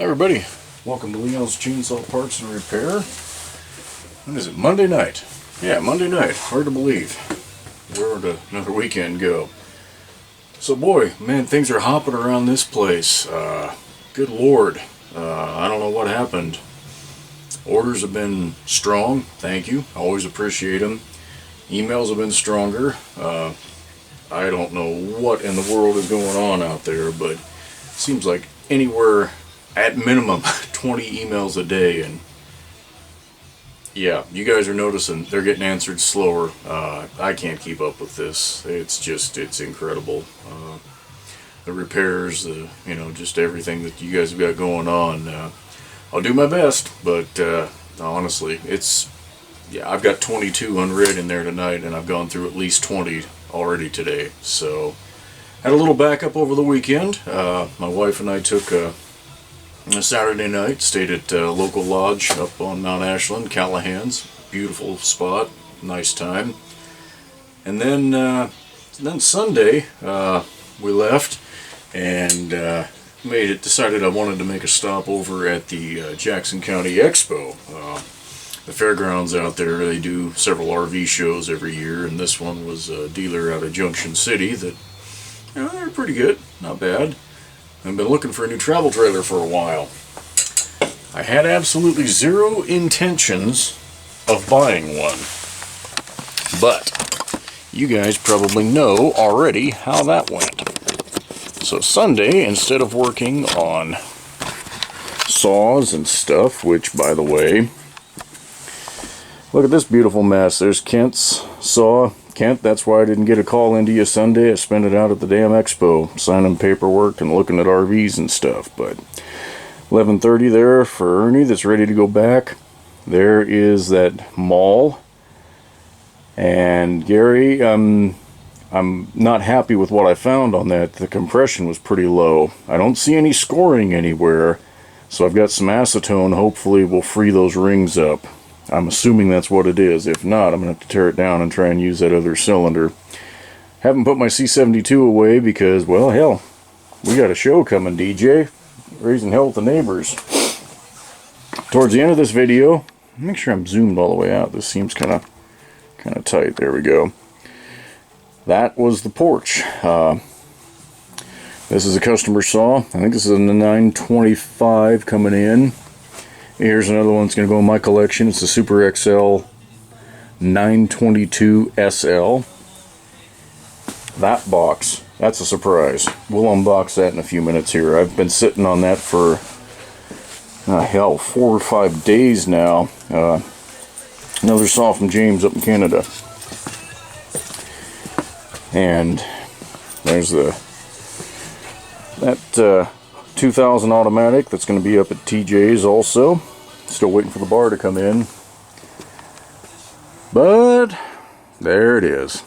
Hi everybody, welcome to Leon's Chainsaw Parts and Repair. When is it? Monday night. Yeah, Monday night. Hard to believe. Where would another weekend go? So boy, man, things are hopping around this place. Good lord. I don't know what happened. Orders have been strong, thank you. I always appreciate them. Emails have been stronger. I don't know what in the world is going on out there, but it seems like anywhere at minimum 20 emails a day, and yeah, you guys are noticing they're getting answered slower. I can't keep up with this. It's incredible. The repairs, just everything that you guys have got going on. I'll do my best, but honestly, I've got 22 unread in there tonight, and I've gone through at least 20 already today. So had a little backup over the weekend. My wife and I took a Saturday night, stayed at a local lodge up on Mount Ashland, Callahan's. Beautiful spot, nice time. And then Sunday we left and decided I wanted to make a stop over at the Jackson County Expo. The fairgrounds out there, they do several RV shows every year, and this one was a dealer out of Junction City that, they're pretty good, not bad. I've been looking for a new travel trailer for a while. I had absolutely zero intentions of buying one, but you guys probably know already how that went. So Sunday, instead of working on saws and stuff, which by the way, look at this beautiful mess. There's Kent's saw. Kent, that's why I didn't get a call into you Sunday. I spent it out at the damn expo, signing paperwork and looking at RVs and stuff. But 11:30 there for Ernie that's ready to go back. There is that mall. And Gary, I'm not happy with what I found on that. The compression was pretty low. I don't see any scoring anywhere. So I've got some acetone. Hopefully we'll free those rings up. I'm assuming that's what it is. If not, I'm going to have to tear it down and try and use that other cylinder. Haven't put my C72 away because, well, hell, we got a show coming, DJ. Raising hell with the neighbors. Towards the end of this video, make sure I'm zoomed all the way out. This seems kind of tight. There we go. That was the porch. This is a customer saw. I think this is a 925 coming in. Here's another one that's going to go in my collection. It's a Super XL 922 SL. That box, that's a surprise. We'll unbox that in a few minutes here. I've been sitting on that for, 4 or 5 days now. Another saw from James up in Canada. And there's that 2000 automatic that's going to be up at TJ's also. Still waiting for the bar to come in. But there it is.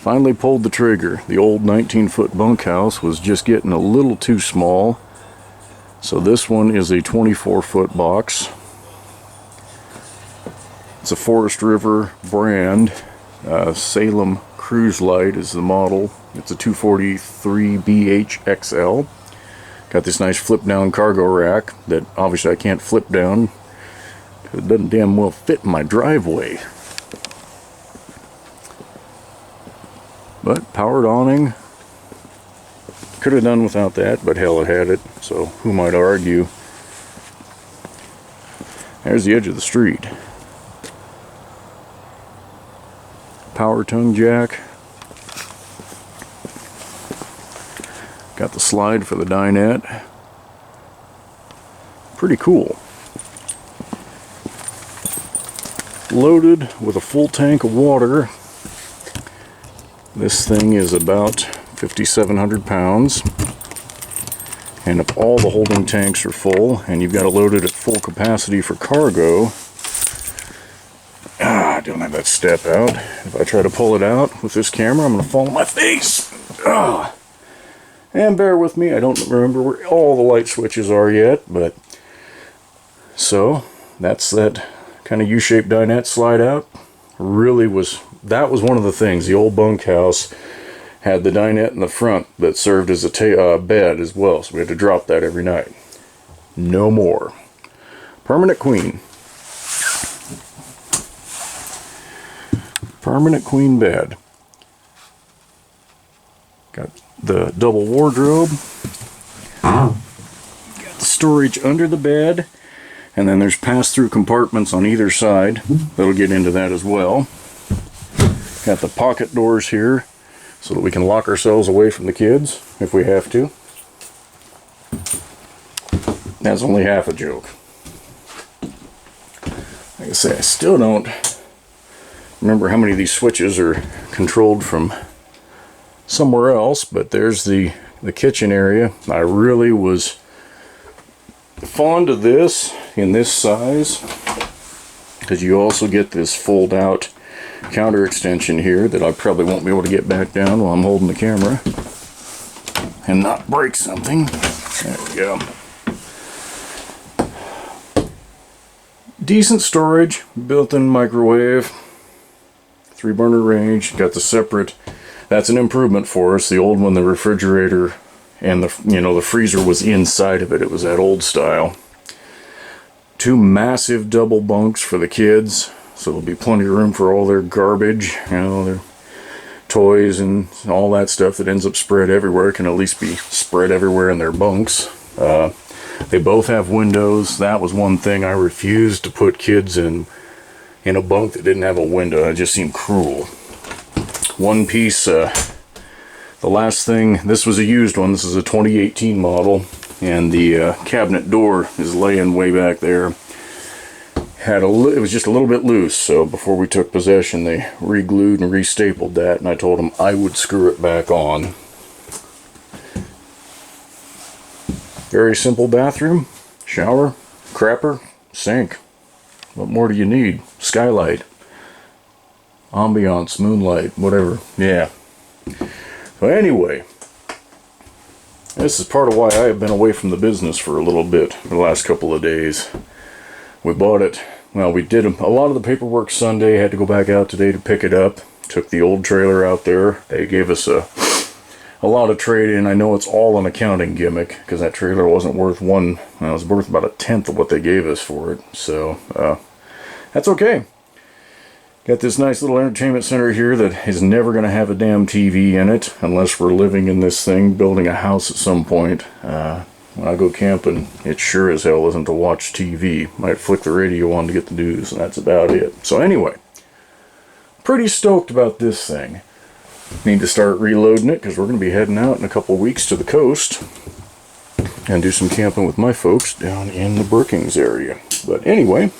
Finally pulled the trigger. The old 19-foot bunkhouse was just getting a little too small. So this one is a 24-foot box. It's a Forest River brand. Salem Cruise Light is the model. It's a 243 BHXL. Got this nice flip-down cargo rack that obviously I can't flip down. It doesn't damn well fit in my driveway. But powered awning. Could have done without that, but hell, it had it. So who might argue? There's the edge of the street. Power tongue jack. Got the slide for the dinette. Pretty cool. Loaded with a full tank of water. This thing is about 5,700 pounds. And if all the holding tanks are full, and you've got to load it at full capacity for cargo, I don't have that step out. If I try to pull it out with this camera, I'm going to fall on my face. And bear with me, I don't remember where all the light switches are yet, but so that's that kind of U-shaped dinette slide out. That was one of the things. The old bunkhouse had the dinette in the front that served as a bed as well, so we had to drop that every night. No more. Permanent queen. Permanent queen bed. Got the double wardrobe. Got the storage under the bed. And then there's pass-through compartments on either side. That'll get into that as well. Got the pocket doors here so that we can lock ourselves away from the kids if we have to. That's only half a joke. Like I say, I still don't remember how many of these switches are controlled from somewhere else, but there's the kitchen area. I really was fond of this in this size because you also get this fold out counter extension here that I probably won't be able to get back down while I'm holding the camera and not break something. There we go. Decent storage, built-in microwave, 3-burner range, got the separate. That's an improvement for us. The old one, the refrigerator and the freezer was inside of it. It was that old style. 2 massive double bunks for the kids, so there'll be plenty of room for all their garbage, their toys and all that stuff that ends up spread everywhere can at least be spread everywhere in their bunks. They both have windows. That was one thing I refused to put kids in a bunk that didn't have a window. It just seemed cruel. One piece, the last thing, this was a used one. This is a 2018 model, and the cabinet door is laying way back there. It was just a little bit loose, so before we took possession, they re-glued and re-stapled that, and I told them I would screw it back on. Very simple bathroom, shower, crapper, sink. What more do you need? Skylight, ambiance, moonlight, whatever. Yeah. So anyway, this is part of why I have been away from the business for a little bit for the last couple of days. We bought it. Well, we did a lot of the paperwork Sunday. Had to go back out today to pick it up. Took the old trailer out there. They gave us a lot of trade-in. I know it's all an accounting gimmick because that trailer wasn't worth it was worth about 1/10 of what they gave us for it. So that's okay. Got this nice little entertainment center here that is never going to have a damn TV in it unless we're living in this thing, building a house at some point. When I go camping, it sure as hell isn't to watch TV. Might flick the radio on to get the news, and that's about it. So anyway, pretty stoked about this thing. Need to start reloading it because we're going to be heading out in a couple weeks to the coast and do some camping with my folks down in the Brookings area. But anyway,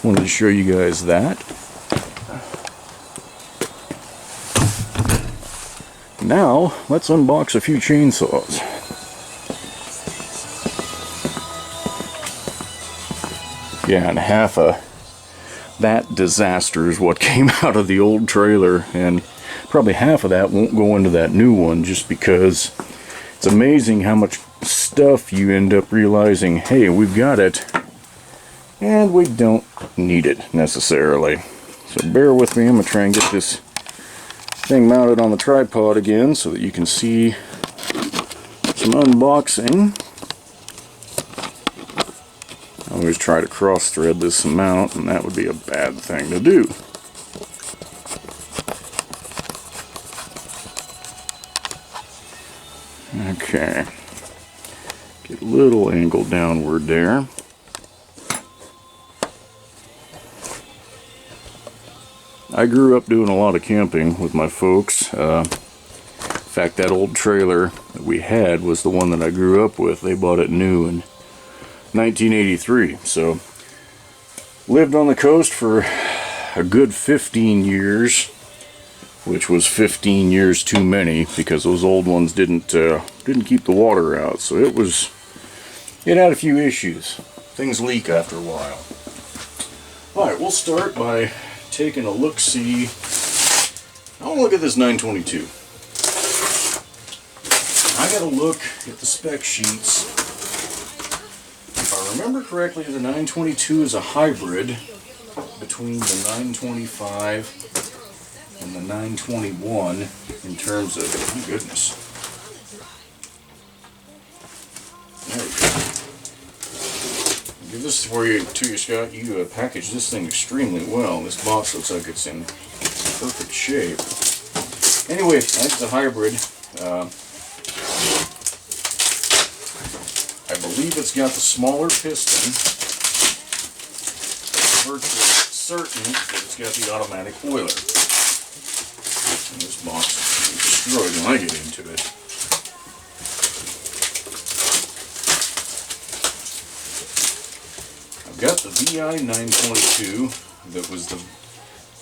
wanted to show you guys that. Now, let's unbox a few chainsaws. Yeah, and half of that disaster is what came out of the old trailer, and probably half of that won't go into that new one just because it's amazing how much stuff you end up realizing, hey, we've got it, and we don't need it necessarily. So bear with me, I'm going to try and get this thing mounted on the tripod again so that you can see some unboxing. I always try to cross thread this mount, and that would be a bad thing to do. Okay, get a little angle downward there. I grew up doing a lot of camping with my folks. In fact, that old trailer that we had was the one that I grew up with. They bought it new in 1983. So, lived on the coast for a good 15 years, which was 15 years too many because those old ones didn't keep the water out. So it had a few issues. Things leak after a while. All right, we'll start by taking a look-see. I want to look at this 922. I got to look at the spec sheets. If I remember correctly, the 922 is a hybrid between the 925 and the 921 in terms of, oh goodness. There we go. give this to you, Scott. You packaged this thing extremely well. This box looks like it's in perfect shape. Anyway, that's a hybrid. I believe it's got the smaller piston. I'm virtually certain that it's got the automatic oiler. And this box is going to be destroyed when I get into it. I've got the VI 922 that was the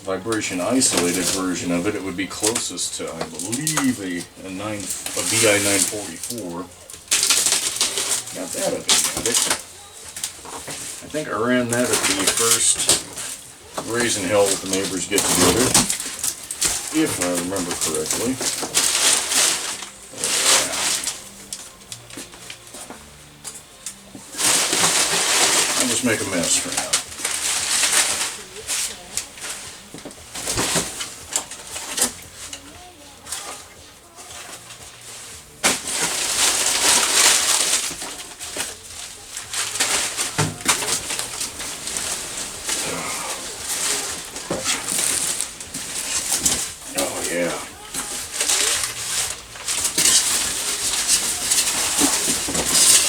vibration isolated version of it. It would be closest to, I believe, a VI 944. Got that up in it. I think I ran that at the first Raising Hell with the Neighbors get together, if I remember correctly. I'll just make a mess for now.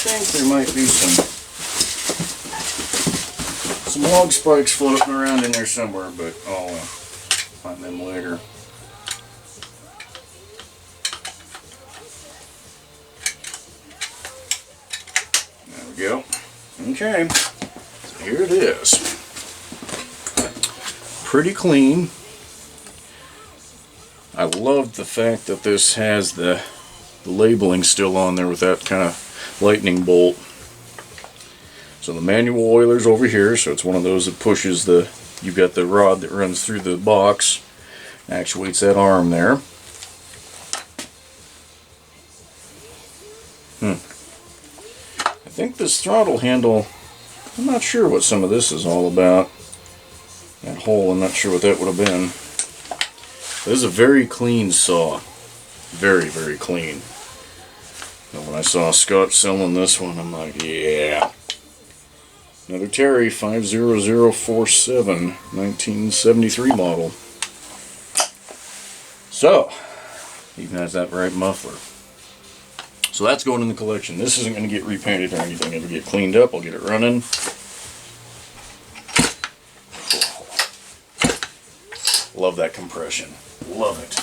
I think there might be some log spikes floating around in there somewhere, but I'll find them later. There we go. Okay, so here it is. Pretty clean. I love the fact that this has the labeling still on there with that kind of lightning bolt. So the manual oiler's over here, so it's one of those that pushes you've got the rod that runs through the box, actuates that arm there. I think this throttle handle, I'm not sure what some of this is all about. That hole, I'm not sure what that would have been. This is a very clean saw. Very, very clean. And when I saw Scott selling this one, I'm like, yeah. Another Terry 50047, 1973 model. So, even has that bright muffler. So that's going in the collection. This isn't going to get repainted or anything. It'll get cleaned up. I'll get it running. Love that compression. Love it.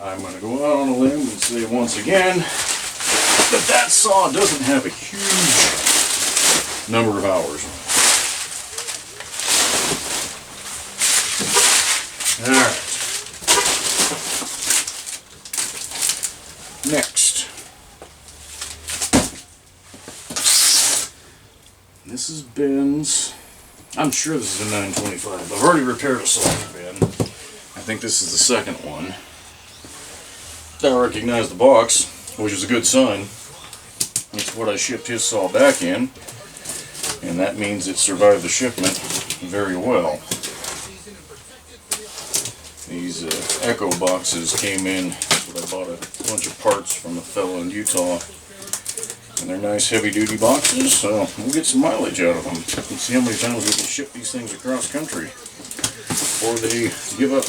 I'm going to go out on a limb and say once again that that saw doesn't have a huge number of hours on it. Alright. Next. This is Ben's. I'm sure this is a 925. I've already repaired a saw for Ben. I think this is the second one. I recognize the box, which is a good sign. It's what I shipped his saw back in, and that means it survived the shipment very well. These Echo boxes came in. That's what I bought a bunch of parts from a fellow in Utah. And they're nice heavy-duty boxes, so we'll get some mileage out of them. Let's see how many times we can ship these things across country before they give up.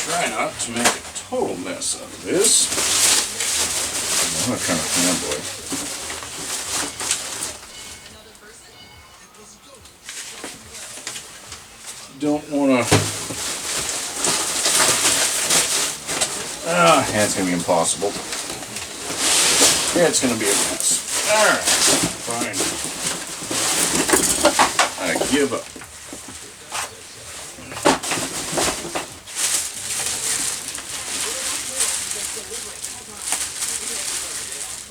Try not to make a total mess out of this. I'm not kind of fanboy. Don't want to. Yeah, it's going to be impossible. Yeah, it's going to be a mess. Alright, fine. I give up.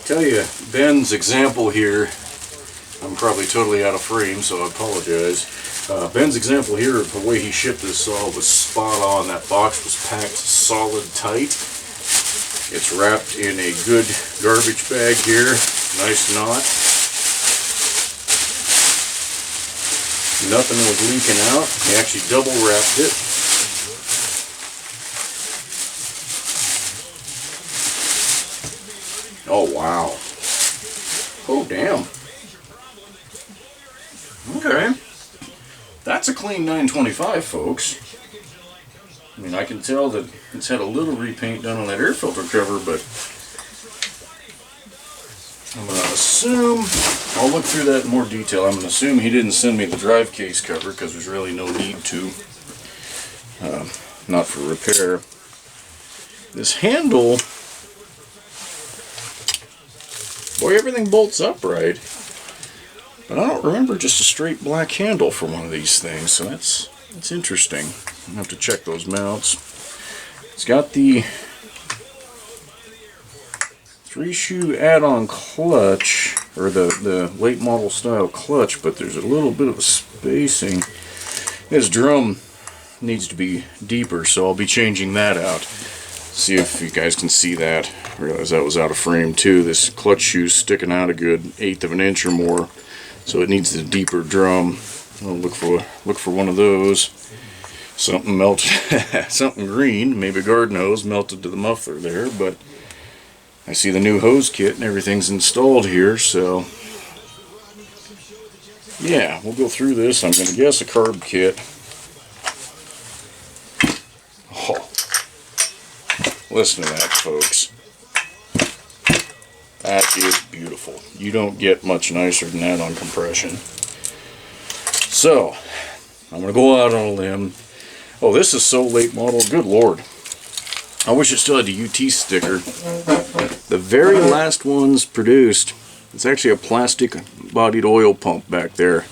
Tell you, Ben's example here, I'm probably totally out of frame, so I apologize. Ben's example here of the way he shipped this saw was spot on. That box was packed solid tight. It's wrapped in a good garbage bag here. Nice knot. Nothing was leaking out. He actually double wrapped it. Oh wow. Oh damn. Okay. That's a clean 925, folks. I mean, I can tell that it's had a little repaint done on that air filter cover, but I'm going to assume, I'll look through that in more detail. I'm going to assume he didn't send me the drive case cover because there's really no need to. Not for repair. This handle, boy, everything bolts upright. But I don't remember just a straight black handle for one of these things, so that's interesting. I'll have to check those mounts. It's got the 3-shoe add-on clutch, or the late model style clutch, but there's a little bit of a spacing. This drum needs to be deeper, so I'll be changing that out. See if you guys can see that. I realize that was out of frame too. This clutch shoe's sticking out a good 1/8 of an inch or more. So it needs a deeper drum. I'll look for one of those. Something melted, something green, maybe a garden hose melted to the muffler there. But I see the new hose kit and everything's installed here. So yeah, we'll go through this. I'm going to guess a carb kit. Oh, listen to that, folks. That is beautiful. You don't get much nicer than that on compression. So, I'm going to go out on a limb. Oh, this is so late model. Good Lord. I wish it still had the UT sticker. The very last ones produced, it's actually a plastic bodied oil pump back there.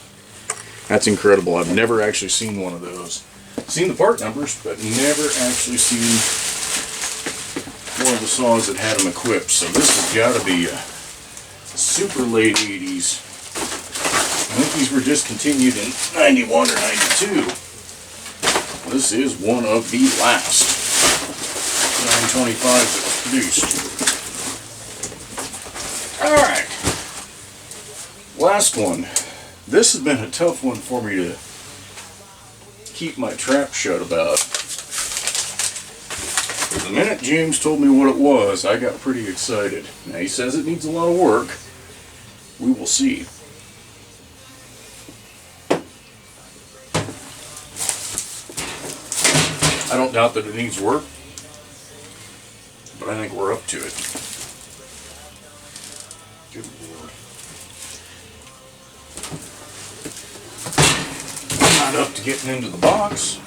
That's incredible. I've never actually seen one of those. Seen the part numbers, but never actually seen one of the saws that had them equipped. So this has got to be a super late 80s. I think these were discontinued in 91 or 92. This is one of the last 925s that was produced. Alright. Last one. This has been a tough one for me to keep my trap shut about. The minute James told me what it was, I got pretty excited. Now he says it needs a lot of work. We will see. I don't doubt that it needs work, but I think we're up to it. Good Lord. Not up to getting into the box,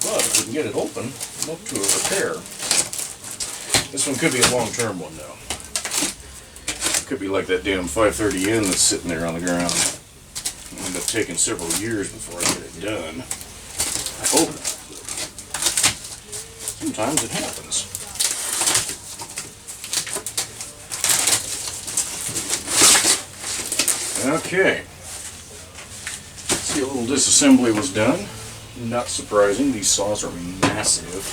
but if we can get it open, look to a repair. This one could be a long-term one, though. It could be like that damn 530N that's sitting there on the ground. It'll end up taking several years before I get it done. I hope not. Sometimes it happens. Okay. See, a little disassembly was done. Not surprising, these saws are massive.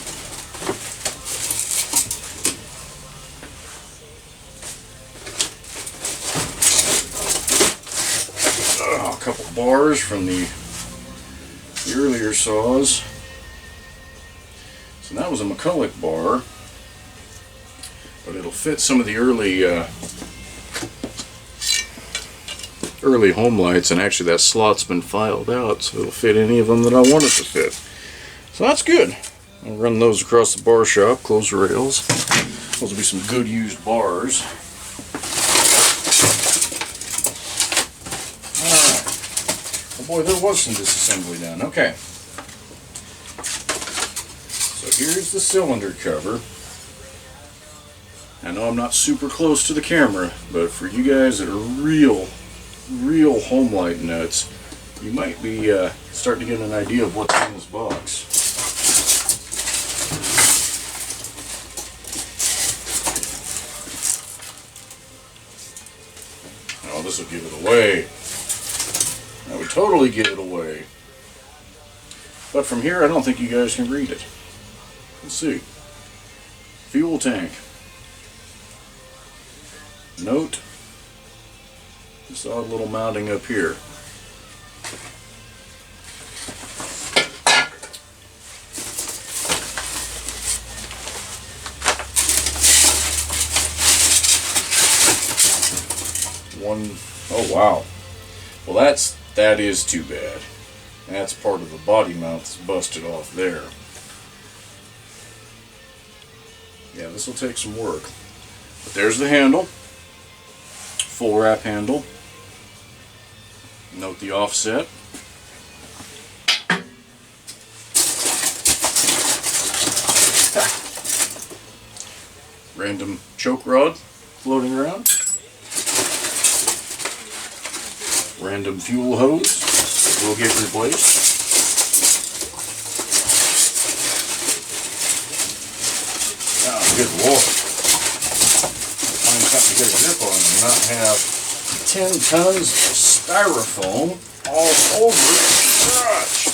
A couple bars from the earlier saws. So that was a McCulloch bar, but it'll fit some of the early Homelites, and actually that slot's been filed out, so it'll fit any of them that I want it to fit. So that's good. I'll run those across the bar shop, close the rails. Those will be some good used bars. Alright. Oh boy, there was some disassembly done. Okay. So here's the cylinder cover. I know I'm not super close to the camera, but for you guys that are real Homelite nuts, you might be starting to get an idea of what's in this box. Oh, this will give it it away. I would totally give it away. But from here, I don't think you guys can read it. Let's see. Fuel tank. Note. This odd little mounting up here. Oh wow. Well, that is too bad. That's part of the body mount that's busted off there. Yeah, this will take some work. But there's the handle. Full wrap handle. Note the offset. Random choke rod floating around. Random fuel hose will get replaced. Oh, good lord. Find something to get a grip on and not have 10 tons of styrofoam all over the garage.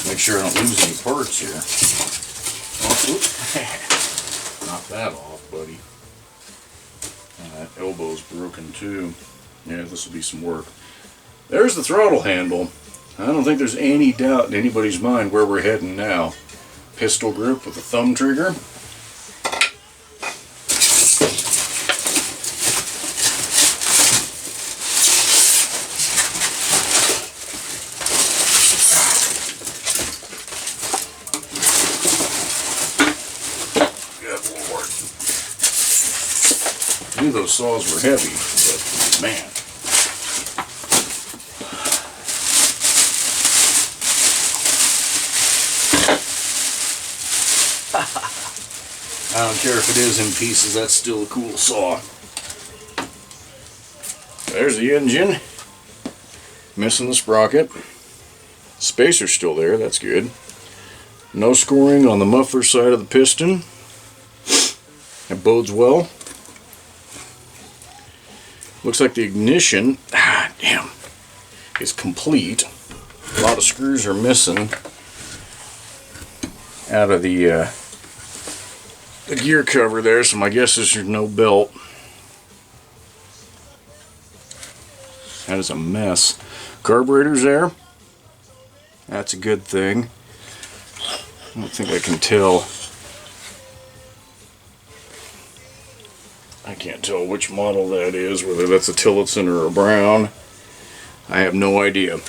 Make sure I don't lose any parts here. Knock that off, buddy. That elbow's broken too. Yeah, this will be some work. There's the throttle handle. I don't think there's any doubt in anybody's mind where we're heading now. Pistol grip with a thumb trigger. I knew those saws were heavy, but man. I don't care if it is in pieces, that's still a cool saw. There's the engine. Missing the sprocket. Spacer's still there, that's good. No scoring on the muffler side of the piston. That bodes well. Looks like the ignition, is complete. A lot of screws are missing out of the gear cover there, so my guess is there's no belt. That is a mess. Carburetor's there. That's a good thing. I don't think I can tell. I can't tell which model that is, whether that's a Tillotson or a Brown. I have no idea.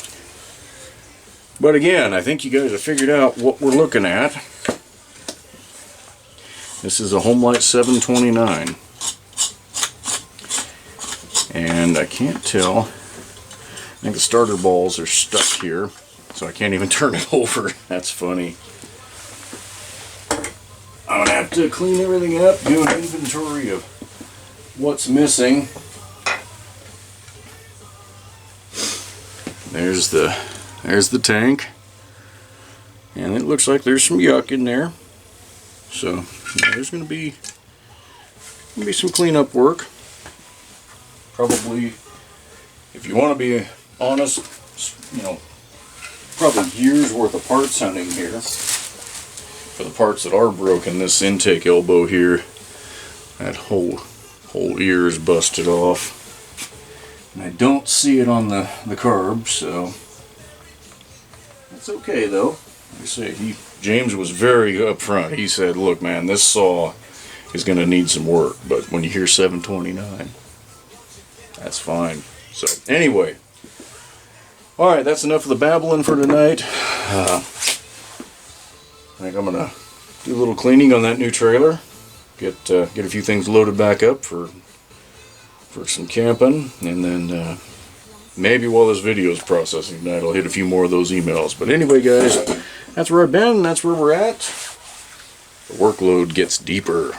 But again, I think you guys have figured out what we're looking at. This is a Homelite 729. And I can't tell. I think the starter balls are stuck here, so I can't even turn it over. That's funny. I'm going to have to clean everything up, do an inventory of what's missing. There's the tank, and it looks like there's some yuck in there. So yeah, there's going to be some cleanup work. Probably, if you want to be honest, you know, probably years worth of parts hunting here for the parts that are broken. This intake elbow here, that whole ear is busted off, and I don't see it on the carb, so that's okay though. Like I say, James was very upfront. He said, look man, this saw is going to need some work, but when you hear 729, that's fine. So anyway, alright, that's enough of the babbling for tonight. I think I'm going to do a little cleaning on that new trailer. Get a few things loaded back up for some camping, and then maybe while this video is processing tonight, I'll hit a few more of those emails. But anyway, guys, that's where I've been. That's where we're at. The workload gets deeper.